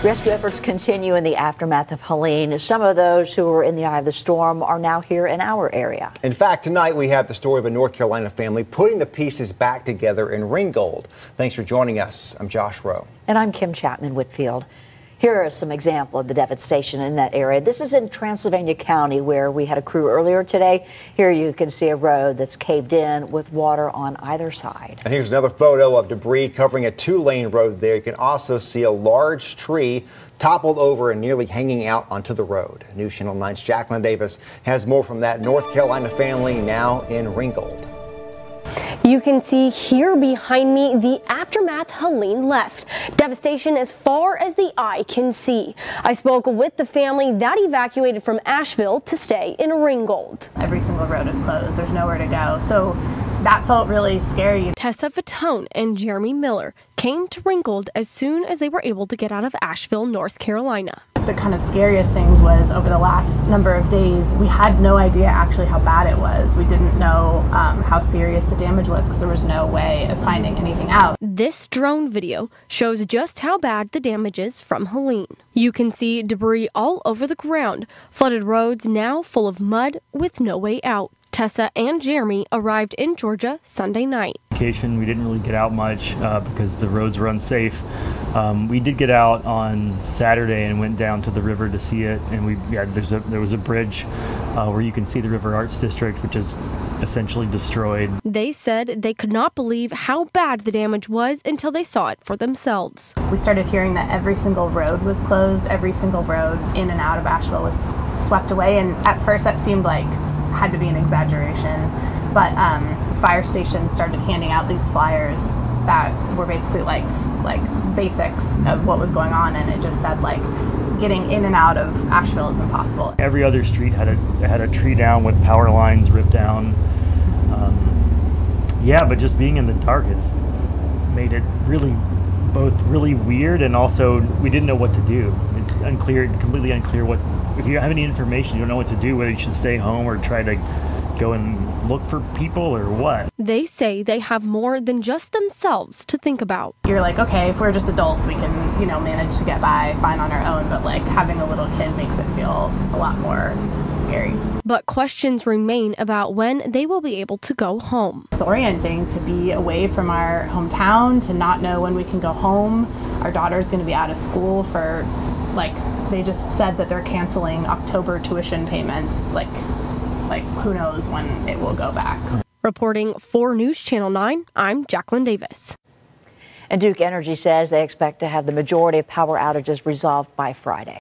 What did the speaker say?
Rescue efforts continue in the aftermath of Helene. Some of those who were in the eye of the storm are now here in our area. In fact, tonight we have the story of a North Carolina family putting the pieces back together in Ringgold. Thanks for joining us. I'm Josh Rowe. And I'm Kim Chapman-Whitfield. Here are some examples of the devastation in that area. This is in Transylvania County, where we had a crew earlier today. Here you can see a road that's caved in with water on either side. And here's another photo of debris covering a two-lane road there. You can also see a large tree toppled over and nearly hanging out onto the road. News Channel 9's Jacqueline Davis has more from that North Carolina family now in Ringgold. You can see here behind me the aftermath Helene left. Devastation as far as the eye can see. I spoke with the family that evacuated from Asheville to stay in Ringgold. Every single road is closed. There's nowhere to go. So that felt really scary. Tessa Fatone and Jeremy Miller came to Ringgold as soon as they were able to get out of Asheville, North Carolina. The kind of scariest things was over the last number of days, we had no idea actually how bad it was. We didn't know how serious the damage was because there was no way of finding anything out. This drone video shows just how bad the damage is from Helene. You can see debris all over the ground, flooded roads now full of mud with no way out. Tessa and Jeremy arrived in Georgia Sunday night. We didn't really get out much because the roads were unsafe. We did get out on Saturday and went down to the river to see it, and there was a bridge where you can see the River Arts District, which is essentially destroyed. They said they could not believe how bad the damage was until they saw it for themselves. We started hearing that every single road was closed, every single road in and out of Asheville was swept away, and at first that seemed like had to be an exaggeration, but the fire station started handing out these flyers that were basically like basics of what was going on, and it just said like getting in and out of Asheville is impossible. Every other street had a tree down with power lines ripped down. Yeah, but just being in the dark, it's made it both really weird, and also we didn't know what to do. It's completely unclear what. If you have any information, you don't know what to do, whether you should stay home or try to go and look for people or what. They say they have more than just themselves to think about. You're like, okay, if we're just adults, we can, manage to get by fine on our own, but like having a little kid makes it feel a lot more scary. But questions remain about when they will be able to go home. It's orienting to be away from our hometown, to not know when we can go home. Our daughter's going to be out of school for they just said that they're canceling October tuition payments. Like who knows when it will go back. Reporting for News Channel 9, I'm Jacqueline Davis. And Duke Energy says they expect to have the majority of power outages resolved by Friday.